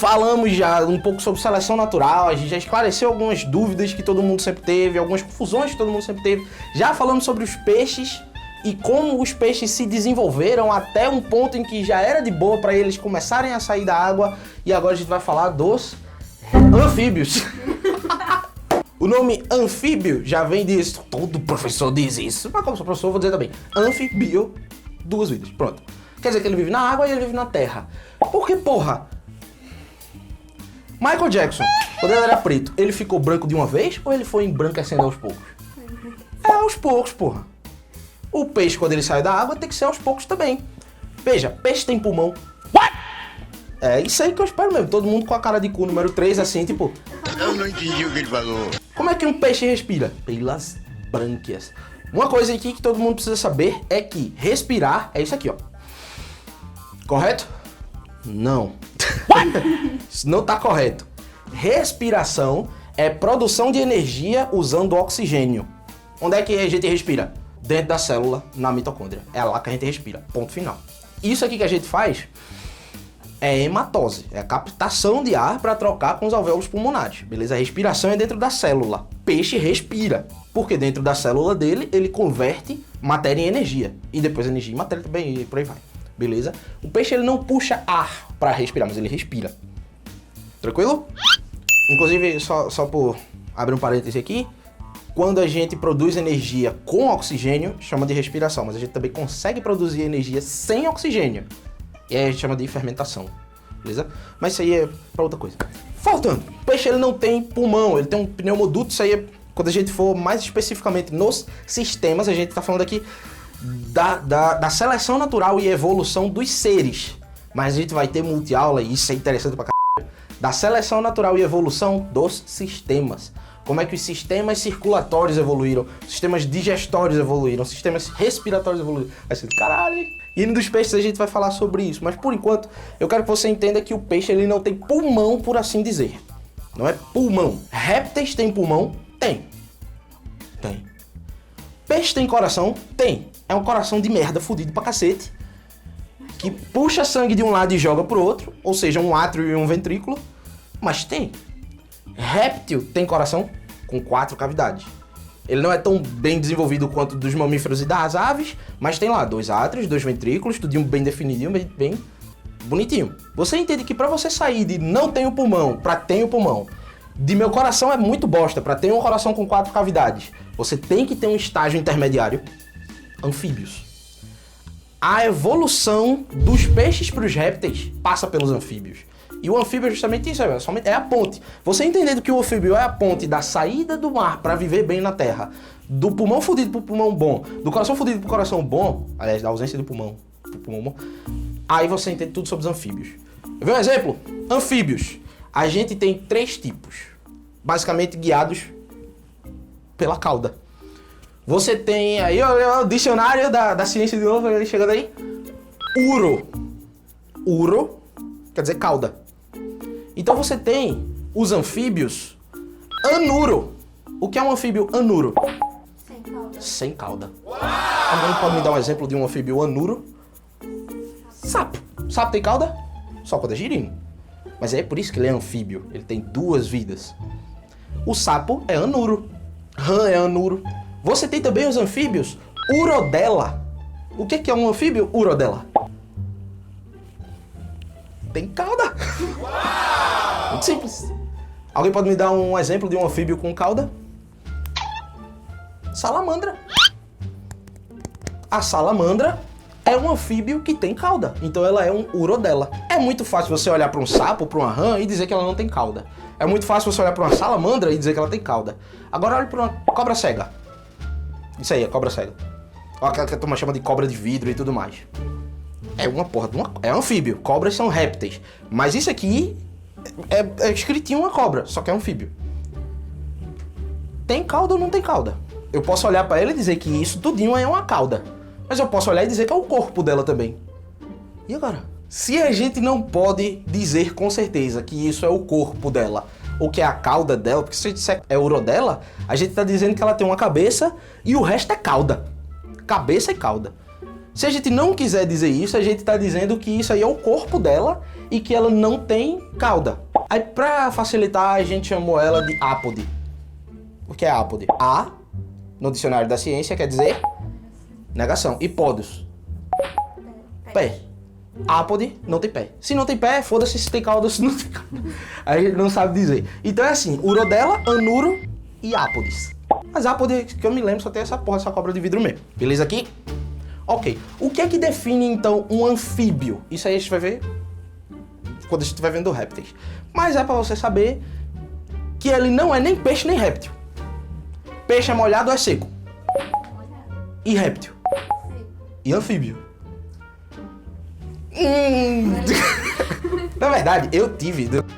falamos já um pouco sobre seleção natural, a gente já esclareceu algumas dúvidas que todo mundo sempre teve, algumas confusões que todo mundo sempre teve. Já falamos sobre os peixes e como os peixes se desenvolveram até um ponto em que já era de boa para eles começarem a sair da água. E agora a gente vai falar dos anfíbios. O nome anfíbio já vem disso, todo professor diz isso, mas como sou professor eu vou dizer também, anfibio, 2 vidas, pronto. Quer dizer que ele vive na água e ele vive na terra. Porque, porra, Michael Jackson, quando ele era preto, ele ficou branco de uma vez ou ele foi embranquecendo aos poucos? É aos poucos, porra. O peixe, quando ele sai da água, tem que ser aos poucos também. Veja, peixe tem pulmão. What? É isso aí que eu espero mesmo. Todo mundo com a cara de cu número 3, assim, tipo... Eu não entendi o que ele falou. Como é que um peixe respira? Pelas brânquias. Uma coisa aqui que todo mundo precisa saber é que respirar é isso aqui, ó. Correto? Não. Isso não tá correto. Respiração é produção de energia usando oxigênio. Onde é que a gente respira? Dentro da célula, na mitocôndria. É lá que a gente respira. Ponto final. Isso aqui que a gente faz é hematose. É a captação de ar para trocar com os alvéolos pulmonares. Beleza? A respiração é dentro da célula. Peixe respira. Porque dentro da célula dele, ele converte matéria em energia. E depois energia em matéria também, e por aí vai. Beleza? O peixe ele não puxa ar para respirar, mas ele respira. Tranquilo? Inclusive, só por abrir um parêntese aqui, quando a gente produz energia com oxigênio, chama de respiração, mas a gente também consegue produzir energia sem oxigênio. E aí a gente chama de fermentação. Beleza? Mas isso aí é para outra coisa. Voltando, o peixe ele não tem pulmão, ele tem um pneumoduto, isso aí é quando a gente for mais especificamente nos sistemas, a gente está falando aqui da seleção natural e evolução dos seres. Mas a gente vai ter multi-aula, e isso é interessante pra caralho, da seleção natural e evolução dos sistemas. Como é que os sistemas circulatórios evoluíram, sistemas digestórios evoluíram, sistemas respiratórios evoluíram. Vai ser do caralho. E no dos peixes a gente vai falar sobre isso. Mas por enquanto, eu quero que você entenda que o peixe ele não tem pulmão, por assim dizer. Não é pulmão. Répteis têm pulmão? Tem. Tem. Peixe tem coração? Tem. É um coração de merda fudido pra cacete, que puxa sangue de um lado e joga pro outro, ou seja, um átrio e um ventrículo, mas tem. Réptil tem coração com 4 cavidades. Ele não é tão bem desenvolvido quanto dos mamíferos e das aves, mas tem lá 2 átrios, 2 ventrículos, tudinho bem definidinho, bem bonitinho. Você entende que pra você sair de não tenho pulmão pra tenho pulmão, de meu coração é muito bosta pra ter um coração com 4 cavidades, você tem que ter um estágio intermediário. Anfíbios. A evolução dos peixes para os répteis passa pelos anfíbios. E o anfíbio é justamente isso, é a ponte. Você entendendo que o anfíbio é a ponte da saída do mar para viver bem na terra, do pulmão fudido pro pulmão bom, do coração fudido pro coração bom, aliás, da ausência do pulmão pro pulmão bom, aí você entende tudo sobre os anfíbios. Eu vi um exemplo? Anfíbios. A gente tem 3 tipos, basicamente guiados pela cauda. Você tem aí o dicionário da ciência de novo, ele chegando aí. Uro. Uro quer dizer cauda. Então você tem os anfíbios anuro. O que é um anfíbio anuro? Sem cauda. Sem cauda. Alguém pode me dar um exemplo de um anfíbio anuro? Sapo. Sapo tem cauda? Só quando é girino. Mas é por isso que ele é anfíbio. Ele tem 2 vidas. O sapo é anuro. Rã é anuro. Você tem também os anfíbios urodela. O que é um anfíbio urodela? Tem cauda. Muito simples. Alguém pode me dar um exemplo de um anfíbio com cauda? Salamandra. A salamandra é um anfíbio que tem cauda. Então ela é um urodela. É muito fácil você olhar para um sapo, para uma rã e dizer que ela não tem cauda. É muito fácil você olhar para uma salamandra e dizer que ela tem cauda. Agora olhe para uma cobra cega. Isso aí, é cobra cega. Aquela que a turma chama de cobra de vidro e tudo mais. É uma porra de é anfíbio. Cobras são répteis. Mas isso aqui é escritinho uma cobra, só que é anfíbio. Tem cauda ou não tem cauda? Eu posso olhar pra ela e dizer que isso tudinho é uma cauda. Mas eu posso olhar e dizer que é o corpo dela também. E agora? Se a gente não pode dizer com certeza que isso é o corpo dela, ou que é a cauda dela, porque se a gente disser é urodela, a gente tá dizendo que ela tem uma cabeça e o resto é cauda. Cabeça e cauda. Se a gente não quiser dizer isso, a gente está dizendo que isso aí é o corpo dela e que ela não tem cauda. Aí, para facilitar, a gente chamou ela de ápode. O que é ápode? A, no dicionário da ciência, quer dizer negação. E podos? Pé. Ápode não tem pé. Se não tem pé, foda-se se tem cauda ou se não tem cauda. Aí a gente não sabe dizer. Então é assim, urodela, anuro e ápodes. As ápodes, que eu me lembro, só tem essa porra, essa cobra de vidro mesmo. Beleza aqui? Ok. O que é que define, então, um anfíbio? Isso aí a gente vai ver quando a gente estiver vendo répteis. Mas é pra você saber que ele não é nem peixe nem réptil. Peixe é molhado ou é seco? E réptil? E anfíbio? Na verdade, eu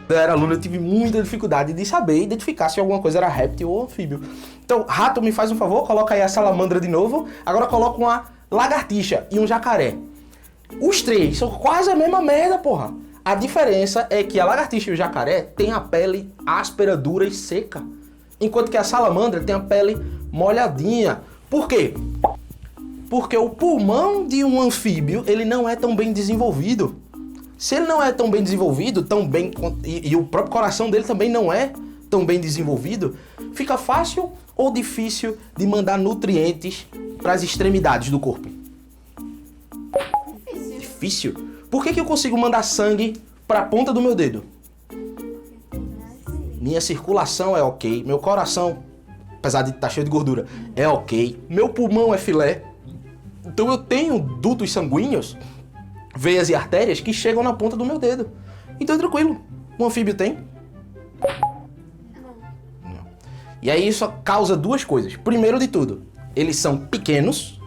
era aluno, eu tive muita dificuldade de saber identificar se alguma coisa era réptil ou anfíbio. Então, rato, me faz um favor, coloca aí a salamandra de novo. Agora coloca uma lagartixa e um jacaré. Os três são quase a mesma merda, porra. A diferença é que a lagartixa e o jacaré têm a pele áspera, dura e seca. Enquanto que a salamandra tem a pele molhadinha. Por quê? Porque o pulmão de um anfíbio, ele não é tão bem desenvolvido. Se ele não é tão bem desenvolvido, e o próprio coração dele também não é tão bem desenvolvido, fica fácil ou difícil de mandar nutrientes para as extremidades do corpo? Difícil. Por que eu consigo mandar sangue para a ponta do meu dedo? Minha circulação é ok, meu coração, apesar de estar cheio de gordura, é ok, meu pulmão é filé. Então eu tenho dutos sanguíneos, veias e artérias que chegam na ponta do meu dedo. Então é tranquilo. Um anfíbio tem? Não. E aí isso causa duas coisas. Primeiro de tudo, eles são pequenos,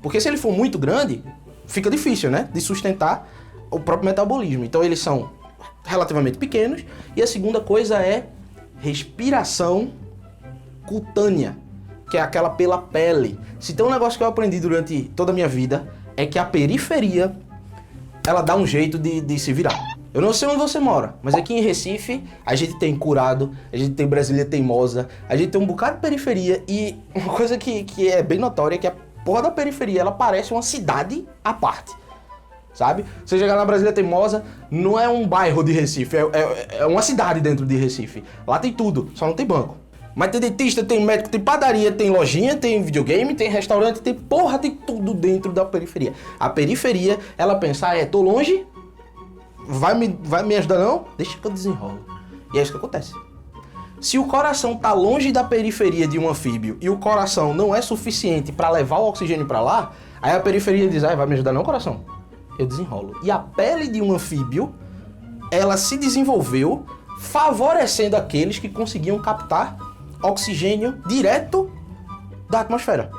porque se ele for muito grande, fica difícil, né, de sustentar o próprio metabolismo. Então eles são relativamente pequenos. E a segunda coisa é respiração cutânea, que é aquela pela pele. Se tem um negócio que eu aprendi durante toda a minha vida, é que a periferia, ela dá um jeito de se virar. Eu não sei onde você mora, mas aqui em Recife, a gente tem Curado, a gente tem Brasília Teimosa, a gente tem um bocado de periferia, e uma coisa que é bem notória é que a porra da periferia, ela parece uma cidade à parte, sabe? Você chegar na Brasília Teimosa, não é um bairro de Recife, é uma cidade dentro de Recife. Lá tem tudo, só não tem banco. Mas tem dentista, tem médico, tem padaria, tem lojinha, tem videogame, tem restaurante, tem porra, tem tudo dentro da periferia. A periferia, ela pensa, tô longe, vai me ajudar não? Deixa que eu desenrolo. E é isso que acontece. Se o coração tá longe da periferia de um anfíbio e o coração não é suficiente para levar o oxigênio para lá, aí a periferia diz, vai me ajudar não, coração? Eu desenrolo. E a pele de um anfíbio, ela se desenvolveu favorecendo aqueles que conseguiam captar oxigênio direto da atmosfera.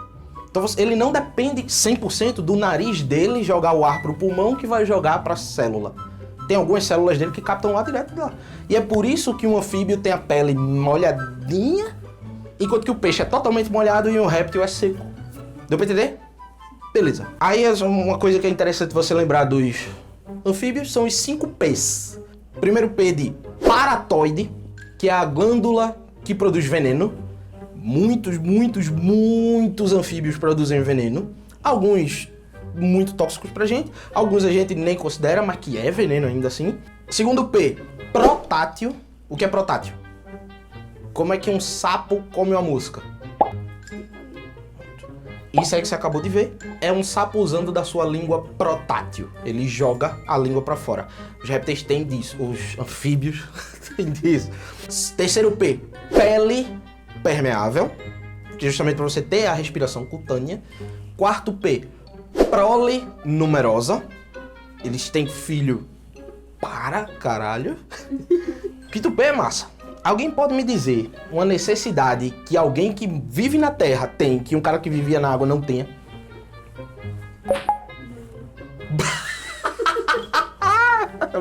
Então ele não depende 100% do nariz dele jogar o ar para o pulmão que vai jogar para a célula. Tem algumas células dele que captam o ar direto de lá. E é por isso que um anfíbio tem a pele molhadinha, enquanto que o peixe é totalmente molhado e o réptil é seco. Deu para entender? Beleza. Aí uma coisa que é interessante você lembrar dos anfíbios são os 5 P's. Primeiro P de paratoide, que é a glândula que produz veneno. Muitos anfíbios produzem veneno. Alguns muito tóxicos pra gente. Alguns a gente nem considera, mas que é veneno ainda assim. Segundo P, protátil. O que é protátil? Como é que um sapo come uma mosca? Isso aí que você acabou de ver é um sapo usando da sua língua protátil. Ele joga a língua pra fora. Os répteis têm disso. Os anfíbios têm disso. Terceiro P, pele permeável, que é justamente para você ter a respiração cutânea. Quarto P, prole numerosa. Eles têm filho para caralho. Quinto P é massa. Alguém pode me dizer uma necessidade que alguém que vive na Terra tem, que um cara que vivia na água não tenha?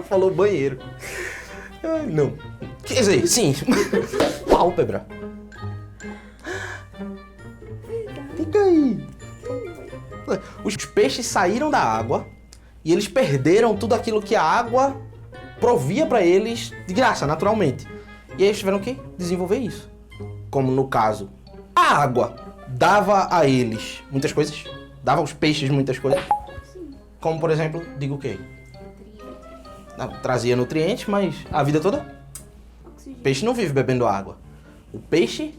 Falou banheiro. Não. Quer dizer, sim. Pálpebra. Fica aí. Os peixes saíram da água e eles perderam tudo aquilo que a água provia para eles de graça, naturalmente. E aí eles tiveram que desenvolver isso. Como no caso, a água dava a eles muitas coisas, dava aos peixes muitas coisas. Como, por exemplo, digo o quê? Trazia nutrientes, mas a vida toda? O peixe não vive bebendo água. O peixe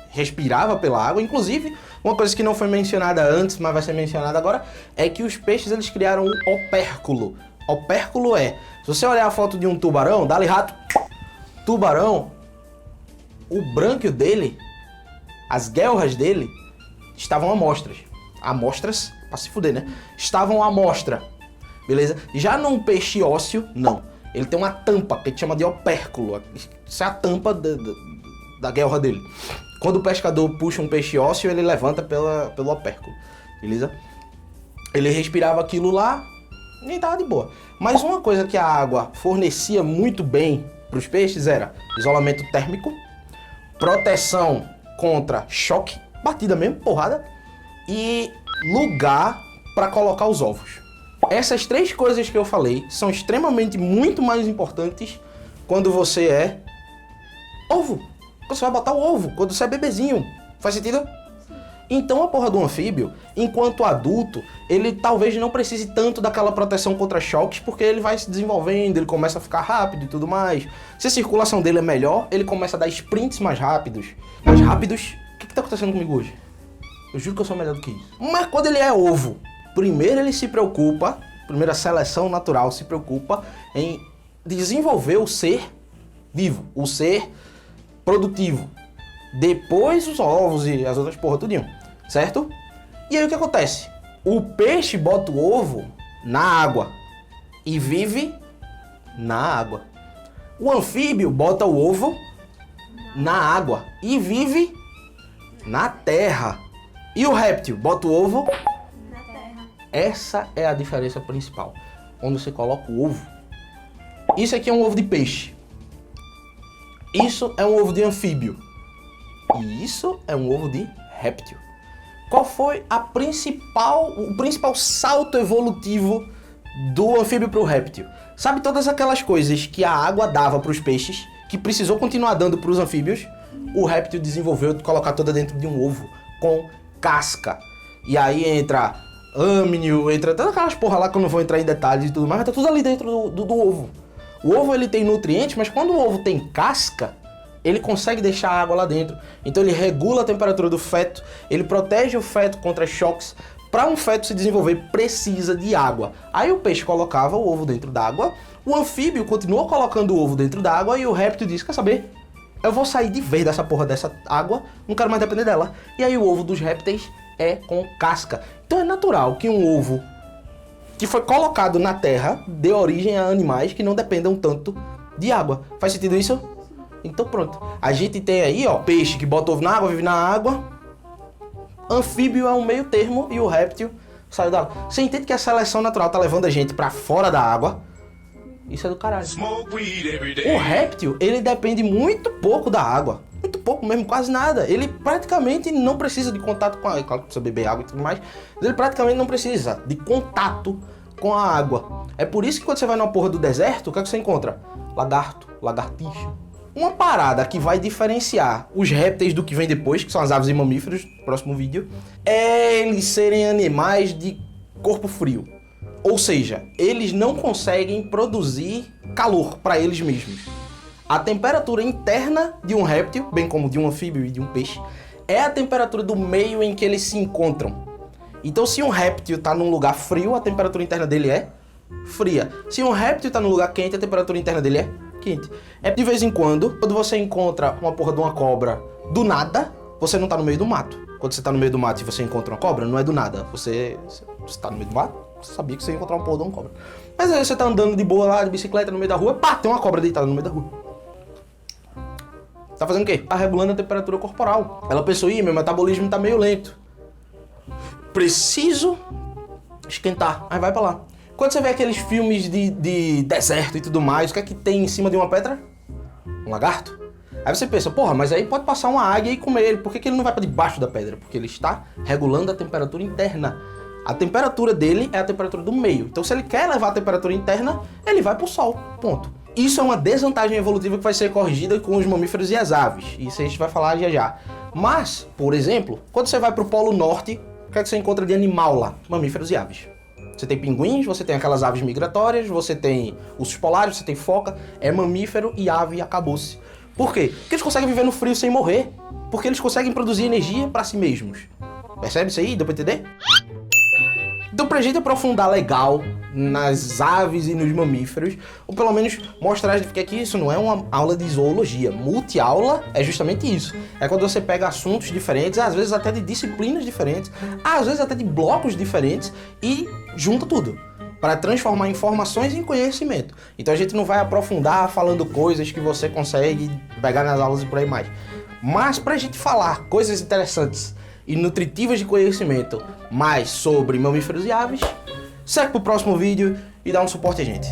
respirava pela água. Inclusive, uma coisa que não foi mencionada antes, mas vai ser mencionada agora, é que os peixes eles criaram um opérculo. Opérculo é, se você olhar a foto de um tubarão, dá-lhe rato, tubarão, o brânquio dele, as guelras dele, estavam amostras. Amostras, pra se fuder, né? Estavam à mostra, beleza? Já num peixe ósseo, não. Ele tem uma tampa, que a gente chama de opérculo. Isso é a tampa da guelra dele. Quando o pescador puxa um peixe ósseo, ele levanta pelo opérculo, beleza? Ele respirava aquilo lá e tava de boa. Mas uma coisa que a água fornecia muito bem para os peixes era isolamento térmico, proteção contra choque, batida mesmo, porrada, e lugar para colocar os ovos. Essas três coisas que eu falei são extremamente muito mais importantes quando você é ovo. Quando você vai botar o ovo, quando você é bebezinho. Faz sentido? Então a porra do anfíbio, enquanto adulto, ele talvez não precise tanto daquela proteção contra choques, porque ele vai se desenvolvendo, ele começa a ficar rápido e tudo mais. Se a circulação dele é melhor, ele começa a dar sprints mais rápidos. Mais rápidos? O que tá acontecendo comigo hoje? Eu juro que eu sou melhor do que isso. Mas quando ele é ovo, primeiro ele se preocupa, primeiro a seleção natural se preocupa em desenvolver o ser vivo, o ser produtivo. Depois os ovos e as outras porra tudinho, certo? E aí o que acontece? O peixe bota o ovo na água e vive na água. O anfíbio bota o ovo na água e vive na terra. E o réptil bota o ovo Na terra. Essa é a diferença principal. Onde você coloca o ovo. Isso aqui é um ovo de peixe. Isso é um ovo de anfíbio. E isso é um ovo de réptil. Qual foi o principal salto evolutivo do anfíbio para o réptil? Sabe todas aquelas coisas que a água dava para os peixes, que precisou continuar dando para os anfíbios? O réptil desenvolveu de colocar toda dentro de um ovo com casca. E aí entra âmnio, entra todas aquelas porra lá que eu não vou entrar em detalhes e tudo mais, mas tá tudo ali dentro do ovo. O ovo ele tem nutrientes, mas quando o ovo tem casca, ele consegue deixar a água lá dentro. Então ele regula a temperatura do feto, ele protege o feto contra choques. Para um feto se desenvolver, precisa de água. Aí o peixe colocava o ovo dentro d'água, o anfíbio continuou colocando o ovo dentro d'água e o réptil disse, quer saber? Eu vou sair de vez dessa porra dessa água, não quero mais depender dela. E aí o ovo dos répteis é com casca. Então é natural que um ovo que foi colocado na terra dê origem a animais que não dependam tanto de água. Faz sentido isso? Então pronto. A gente tem aí, ó, peixe que bota ovo na água, vive na água. Anfíbio é um meio termo e o réptil saiu da água. Você entende que a seleção natural tá levando a gente pra fora da água? Isso é do caralho. O réptil, ele depende muito pouco da água. Muito pouco mesmo, quase nada. Ele praticamente não precisa de contato com a água. Claro que precisa beber água e tudo mais. Mas ele praticamente não precisa de contato com a água. É por isso que quando você vai numa porra do deserto, o que é que você encontra? Lagarto, lagartixa. Uma parada que vai diferenciar os répteis do que vem depois, que são as aves e mamíferos, próximo vídeo, é eles serem animais de corpo frio. Ou seja, eles não conseguem produzir calor para eles mesmos. A temperatura interna de um réptil, bem como de um anfíbio e de um peixe, é a temperatura do meio em que eles se encontram. Então, se um réptil está num lugar frio, a temperatura interna dele é fria. Se um réptil está num lugar quente, a temperatura interna dele é quente. É de vez em quando você encontra uma porra de uma cobra do nada, você não tá no meio do mato. Quando você tá no meio do mato e você encontra uma cobra, não é do nada. Você tá no meio do mato, você sabia que você ia encontrar uma porra de uma cobra. Mas aí você tá andando de boa lá, de bicicleta no meio da rua, pá, tem uma cobra deitada no meio da rua. Tá fazendo o quê? Tá regulando a temperatura corporal. Ela pensou, ih, meu metabolismo tá meio lento. Preciso esquentar. Aí vai pra lá. Quando você vê aqueles filmes de deserto e tudo mais, o que é que tem em cima de uma pedra? Um lagarto. Aí você pensa, porra, mas aí pode passar uma águia e comer ele. Por que ele não vai pra debaixo da pedra? Porque ele está regulando a temperatura interna. A temperatura dele é a temperatura do meio. Então se ele quer levar a temperatura interna, ele vai pro sol. Ponto. Isso é uma desvantagem evolutiva que vai ser corrigida com os mamíferos e as aves. Isso a gente vai falar já já. Mas, por exemplo, quando você vai pro Polo Norte, o que é que você encontra de animal lá? Mamíferos e aves. Você tem pinguins, você tem aquelas aves migratórias, você tem ursos polares, você tem foca, é mamífero e ave e acabou-se. Por quê? Porque eles conseguem viver no frio sem morrer, porque eles conseguem produzir energia para si mesmos. Percebe isso aí? Deu pra entender? Então, pra gente aprofundar legal nas aves e nos mamíferos, ou pelo menos mostrar que aqui isso não é uma aula de zoologia. Multi-aula é justamente isso. É quando você pega assuntos diferentes, às vezes até de disciplinas diferentes, às vezes até de blocos diferentes e junta tudo para transformar informações em conhecimento. Então a gente não vai aprofundar falando coisas que você consegue pegar nas aulas e por aí mais. Mas pra gente falar coisas interessantes e nutritivas de conhecimento mais sobre mamíferos e aves, segue pro próximo vídeo e dá um suporte a gente.